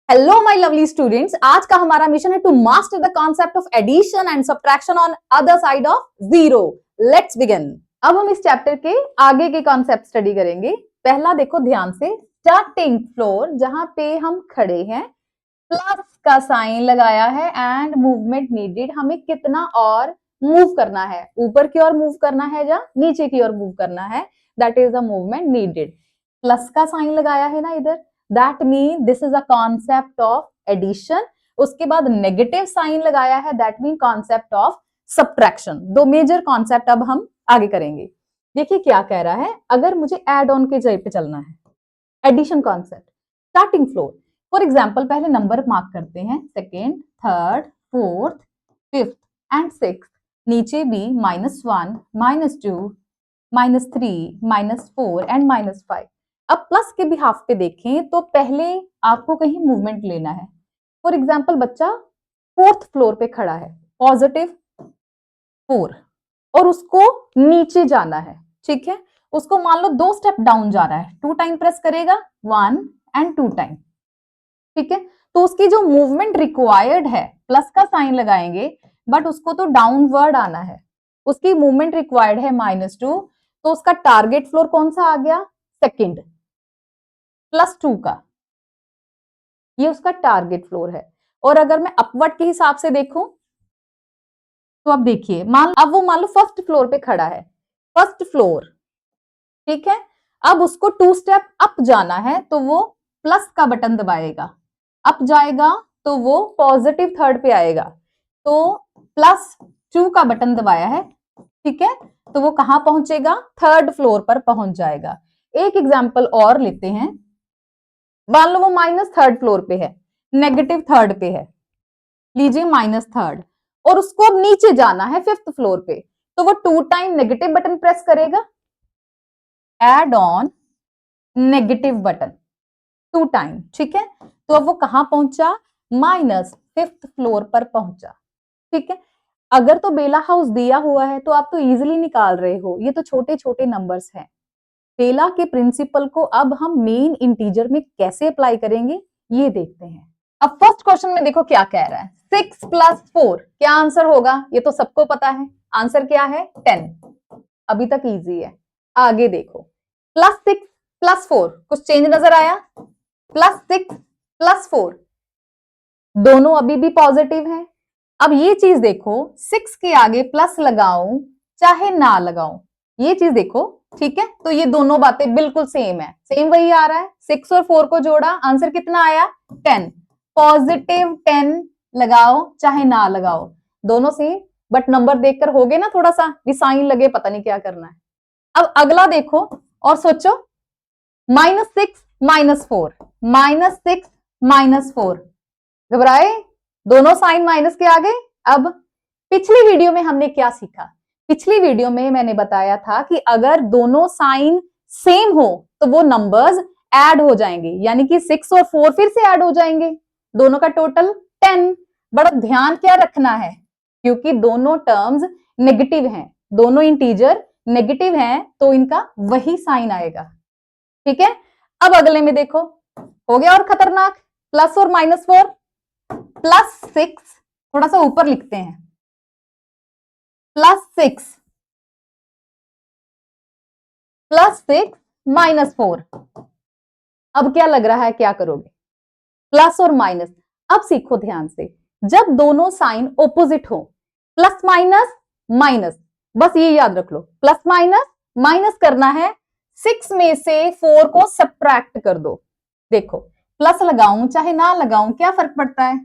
Hello my lovely students, आज का हमारा मिशन है to master the concept of addition and subtraction on other side of zero. Let's begin. अब हम इस चैप्टर के आगे के कॉन्सेप्ट स्टडी करेंगे। पहला देखो ध्यान से, स्टार्टिंग फ्लोर जहां पे हम खड़े हैं, प्लस का साइन लगाया है एंड मूवमेंट नीडेड। हमें कितना और मूव करना है, ऊपर की ओर मूव करना है या नीचे की ओर मूव करना है, that is the movement needed. Plus का साइन लगाया है ना इधर, that mean this is a concept of addition. उसके बाद नेगेटिव साइन लगाया है, that mean concept of subtraction. दो मेजर कॉन्सेप्ट अब हम आगे करेंगे। देखिए क्या कह रहा है, अगर मुझे एड ऑन के जगह पे चलना है, addition concept, starting floor. For example पहले नंबर मार्क करते हैं, second, third, fourth, fifth and six. नीचे भी -1, -2, -3, -4 एंड -5। अब प्लस के भी हाफ पे देखें तो पहले आपको कहीं मूवमेंट लेना है। फॉर एग्जाम्पल बच्चा फोर्थ फ्लोर पे खड़ा है, पॉजिटिव 4, और उसको नीचे जाना है, ठीक है। उसको मान लो 2 स्टेप डाउन जा रहा है, 2 टाइम प्रेस करेगा, 1 एंड 2 टाइम, ठीक है। तो उसकी जो मूवमेंट रिक्वायर्ड है, प्लस का साइन लगाएंगे, बट उसको तो डाउनवर्ड आना है। उसकी मूवमेंट रिक्वायर्ड है -2, तो उसका टारगेट फ्लोर कौन सा आ गया, सेकंड, +2 का, ये उसका टारगेट फ्लोर है। और अगर मैं अपवर्ड के हिसाब से देखूं तो अब देखिए, अब वो मान लो फर्स्ट फ्लोर पे खड़ा है, फर्स्ट फ्लोर, ठीक है। अब उसको 2 स्टेप अप जाना है, तो वो प्लस का बटन दबाएगा, अप जाएगा तो वो पॉजिटिव थर्ड पे आएगा, तो +2 का बटन दबाया है, ठीक है। तो वो कहां पहुंचेगा, थर्ड फ्लोर पर पहुंच जाएगा। एक एग्जाम्पल और लेते हैं, मान लो वो -3 फ्लोर पे है, -3 पे है, लीजिए -3, और उसको अब नीचे जाना है 5th फ्लोर पे, तो वो 2 टाइम नेगेटिव बटन प्रेस करेगा, add on negative button 2 time, ठीक है। तो अब वो कहां पहुंचा, -5th फ्लोर पर पहुंचा, ठीक है। अगर तो बेला हाउस दिया हुआ है तो आप तो इजीली निकाल रहे हो, ये तो छोटे छोटे नंबर्स हैं। बेला के प्रिंसिपल को अब हम मेन इंटीजर में कैसे अप्लाई करेंगे, ये देखते हैं। अब फर्स्ट क्वेश्चन में देखो क्या कह रहा है, 6 + 4 क्या आंसर होगा, ये तो सबको पता है, आंसर क्या है 10। अभी तक इजी है। आगे देखो, +6 + 4 कुछ चेंज नजर आया, +6 + 4 दोनों अभी भी पॉजिटिव हैं। अब ये चीज देखो, 6 के आगे प्लस लगाऊं चाहे ना लगाऊं, ये चीज देखो, ठीक है। तो ये दोनों बातें बिल्कुल सेम है, सेम वही आ रहा है। 6 और 4 को जोड़ा, आंसर कितना आया 10। +10 लगाओ चाहे ना लगाओ, दोनों सेम, बट नंबर देखकर हो गए ना थोड़ा सा भी साइन लगे, पता नहीं क्या करना है। अब अगला देखो और सोचो, -6 -4, -6 -4, घबराए, दोनों साइन माइनस के आ गए। अब पिछली वीडियो में हमने क्या सीखा, पिछली वीडियो में मैंने बताया था कि अगर दोनों साइन सेम हो तो वो नंबर्स ऐड हो जाएंगे, यानी कि 6 और 4 फिर से ऐड हो जाएंगे, दोनों का टोटल 10। बड़ा ध्यान क्या रखना है, क्योंकि दोनों टर्म्स नेगेटिव हैं, दोनों इंटीजर नेगेटिव हैं, तो इनका वही साइन आएगा, ठीक है। अब अगले में देखो, हो गया और खतरनाक, प्लस और -4, +6, थोड़ा सा ऊपर लिखते हैं, +6 -4। अब क्या लग रहा है, क्या करोगे, प्लस और माइनस। अब सीखो ध्यान से, जब दोनों साइन ऑपोजिट हो, प्लस माइनस माइनस, बस ये याद रख लो, प्लस माइनस माइनस करना है, 6 में से 4 को सब्ट्रैक्ट कर दो। देखो, प्लस लगाऊं चाहे ना लगाऊं क्या फर्क पड़ता है,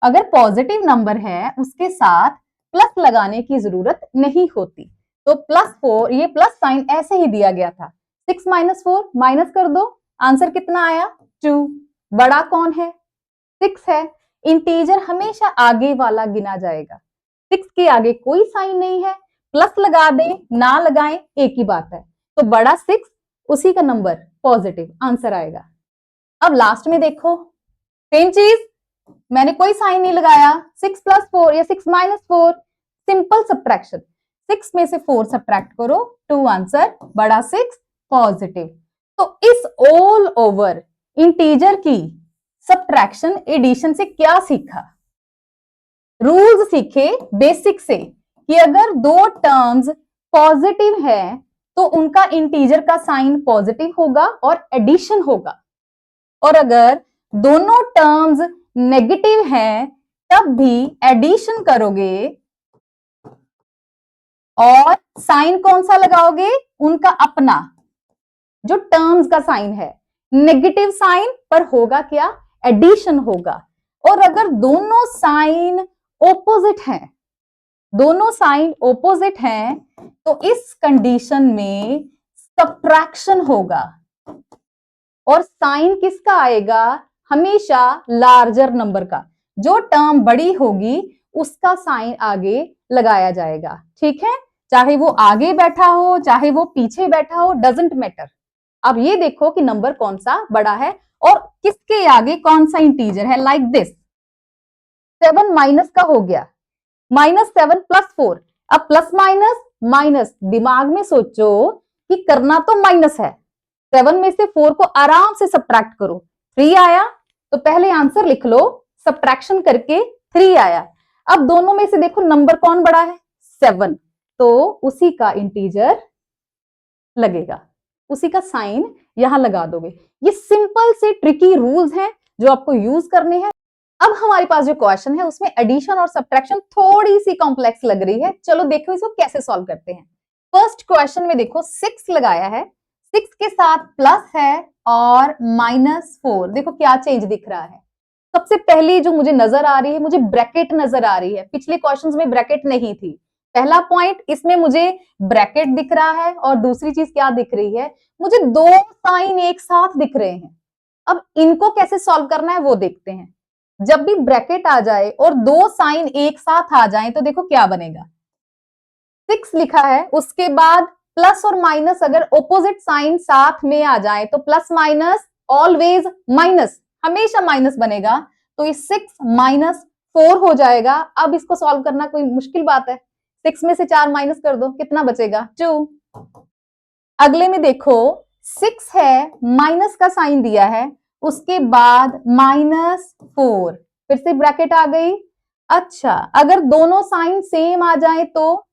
अगर पॉजिटिव नंबर है उसके साथ प्लस लगाने की जरूरत नहीं होती। तो +4, ये प्लस साइन ऐसे ही दिया गया था, 6 - 4 माइनस कर दो, आंसर कितना आया 2। बड़ा कौन है, 6 है। इंटीजर हमेशा आगे वाला गिना जाएगा, 6 के आगे कोई साइन नहीं है, प्लस लगा दें ना लगाएं एक ही बात है, तो बड़ा 6 उसी का नंबर पॉजिटिव आंसर आएगा। अब लास्ट में देखो, सेम चीज, मैंने कोई साइन नहीं लगाया, 6 + 4 या 6 - 4, सिंपल सब्ट्रैक्शन, 6 में से 4 सब्ट्रैक्ट करो, 2 आंसर, बड़ा 6 पॉजिटिव। तो इस ऑल ओवर इंटीजर की सब्ट्रैक्शन एडिशन से क्या सीखा? रूल्स सीखे बेसिक से कि अगर दो टर्म्स पॉजिटिव है तो उनका इंटीजर का साइन पॉजिटिव होगा और एडिशन होगा, और अगर दोनों टर्म्स नेगेटिव हैं तब भी एडिशन करोगे और साइन कौन सा लगाओगे? उनका अपना, जो टर्म्स का साइन है, नेगेटिव साइन पर होगा क्या? एडिशन होगा। और अगर दोनों साइन ओपोजिट हैं, दोनों साइन ओपोजिट हैं तो इस कंडीशन में सब्ट्रैक्शन होगा और साइन किसका आएगा? हमेशा लार्जर नंबर का। जो टर्म बड़ी होगी उसका साइन आगे लगाया जाएगा, ठीक है? चाहे वो आगे बैठा हो चाहे वो पीछे बैठा हो, डजंट मैटर। अब ये देखो कि नंबर कौन सा बड़ा है और किसके आगे कौन सा इंटीजर है। लाइक दिस, 7 माइनस का हो गया, -7 +4। अब प्लस माइनस माइनस, दिमाग में सोचो कि करना तो माइनस है, 7 में से 4 को आराम से सब्ट्रैक्ट करो, 3 आया तो पहले आंसर लिख लो, सब्ट्रैक्शन करके 3 आया। अब दोनों में से देखो नंबर कौन बड़ा है? 7, तो उसी का इंटीजर लगेगा, उसी का साइन यहां लगा दोगे। ये सिंपल से ट्रिकी रूल्स हैं जो आपको यूज करने हैं। अब हमारे पास जो क्वेश्चन है उसमें एडिशन और सब्ट्रैक्शन थोड़ी सी कॉम्प्लेक्स लग रही है, चलो देखो इसको कैसे सॉल्व करते हैं। फर्स्ट क्वेश्चन में देखो 6 लगाया है, 6 के साथ प्लस है और -4, देखो क्या चेंज दिख रहा है। सबसे पहली जो मुझे नजर आ रही है, मुझे ब्रैकेट नजर आ रही है, पिछले क्वेश्चंस में ब्रैकेट नहीं थी। पहला पॉइंट, इसमें मुझे ब्रैकेट दिख रहा है और दूसरी चीज क्या दिख रही है? मुझे दो साइन एक साथ दिख रहे हैं। अब इनको कैसे सॉल्व करना है वो देखते हैं। जब भी ब्रैकेट आ जाए और दो साइन एक साथ आ जाए तो देखो क्या बनेगा। 6 लिखा है, उसके बाद प्लस और माइनस अगर ऑपोजिट साइन साथ में आ जाए तो प्लस माइनस ऑलवेज माइनस, हमेशा माइनस बनेगा, तो ये 6 - 4 हो जाएगा। अब इसको सॉल्व करना कोई मुश्किल बात है? 6 में से 4 माइनस कर दो, कितना बचेगा? 2। अगले में देखो 6 है, माइनस का साइन दिया है, उसके बाद -4, फिर से ब्रैकेट आ गई। अच्छा, अगर दोनों साइन सेम आ जाए तो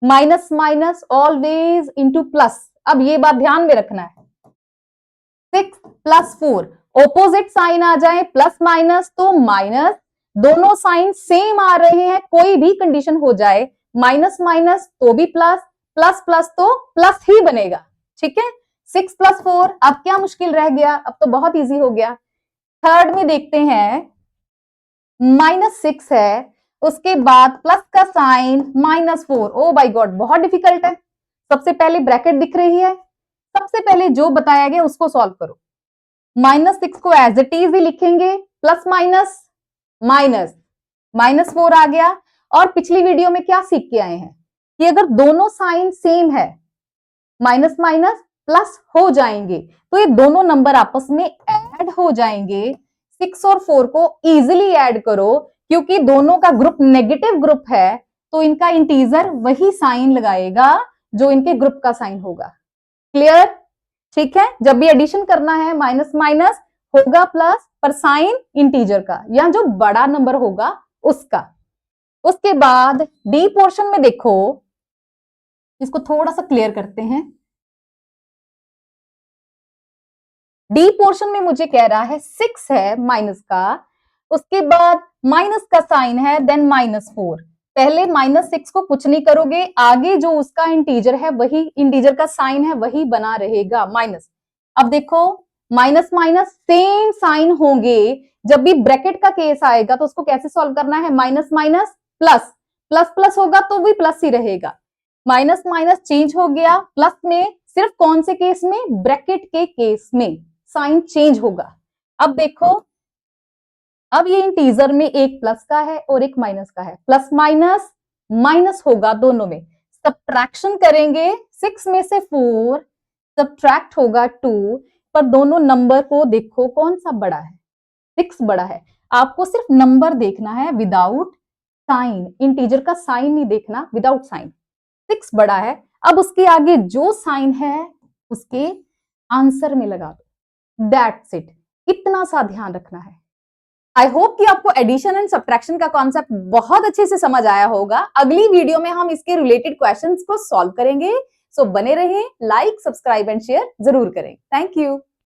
minus minus always into plus. अब ये बात ध्यान में रखना है, 6 + 4 ऑपोजिट साइन आ जाए प्लस माइनस तो माइनस, दोनों साइन सेम आ रहे हैं कोई भी कंडीशन हो जाए, माइनस माइनस तो भी प्लस, प्लस प्लस तो प्लस ही बनेगा, ठीक है? 6 + 4, अब क्या मुश्किल रह गया? अब तो बहुत इजी हो गया। थर्ड में देखते हैं, -6 है, उसके बाद प्लस का साइन -4। ओ माय गॉड, बहुत डिफिकल्ट है। सबसे पहले ब्रैकेट दिख रही है, सबसे पहले जो बताया गया उसको सॉल्व करो। -6 को एज इट इज ही लिखेंगे, प्लस माइनस माइनस, -4 आ गया। और पिछली वीडियो में क्या सीख के आए हैं कि अगर दोनों साइन सेम है, माइनस माइनस प्लस हो जाएंगे तो ये दोनों नंबर आपस में ऐड हो जाएंगे। 6 और 4 को इजीली ऐड करो, क्योंकि दोनों का ग्रुप नेगेटिव ग्रुप है तो इनका इंटीजर वही साइन लगाएगा जो इनके ग्रुप का साइन होगा। क्लियर? ठीक है, जब भी एडिशन करना है माइनस माइनस होगा प्लस, पर साइन इंटीजर का या जो बड़ा नंबर होगा उसका। उसके बाद डी पोर्शन में देखो, इसको थोड़ा सा क्लियर करते हैं। डी पोर्शन में मुझे कह रहा है 6 है माइनस का, उसके बाद माइनस का साइन है, देन -4। पहले -6 को कुछ नहीं करोगे, आगे जो उसका इंटीजर है वही इंटीजर का साइन है वही बना रहेगा, माइनस। अब देखो माइनस माइनस सेम साइन होंगे, जब भी ब्रैकेट का केस आएगा तो उसको कैसे सॉल्व करना है? Minus minus plus, plus plus होगा तो भी प्लस ही रहेगा, माइनस माइनस चेंज हो गया प्लस में, सिर्फ कौन से केस में? ब्रैकेट के केस में साइन चेंज होगा। अब देखो, अब ये इंटीजर में एक प्लस का है और एक माइनस का है, प्लस माइनस माइनस होगा दोनों में, सब्ट्रैक्शन करेंगे 6 में से 4 सब्ट्रैक्ट होगा 2, पर दोनों नंबर को देखो कौन सा बड़ा है? 6 बड़ा है। आपको सिर्फ नंबर देखना है विदाउट साइन, इंटीजर का साइन नहीं देखना, विदाउट साइन। 6 बड़ा है, अब उसके आगे जो साइन है उसके आंसर में लगा दो, दैट्स इट। इतना सा ध्यान रखना है। आई होप कि आपको एडिशन एंड सब्ट्रैक्शन का कॉन्सेप्ट बहुत अच्छे से समझ आया होगा। अगली वीडियो में हम इसके रिलेटेड क्वेश्चंस को सॉल्व करेंगे। सो बने रहें, लाइक, सब्सक्राइब एंड शेयर जरूर करें। Thank you.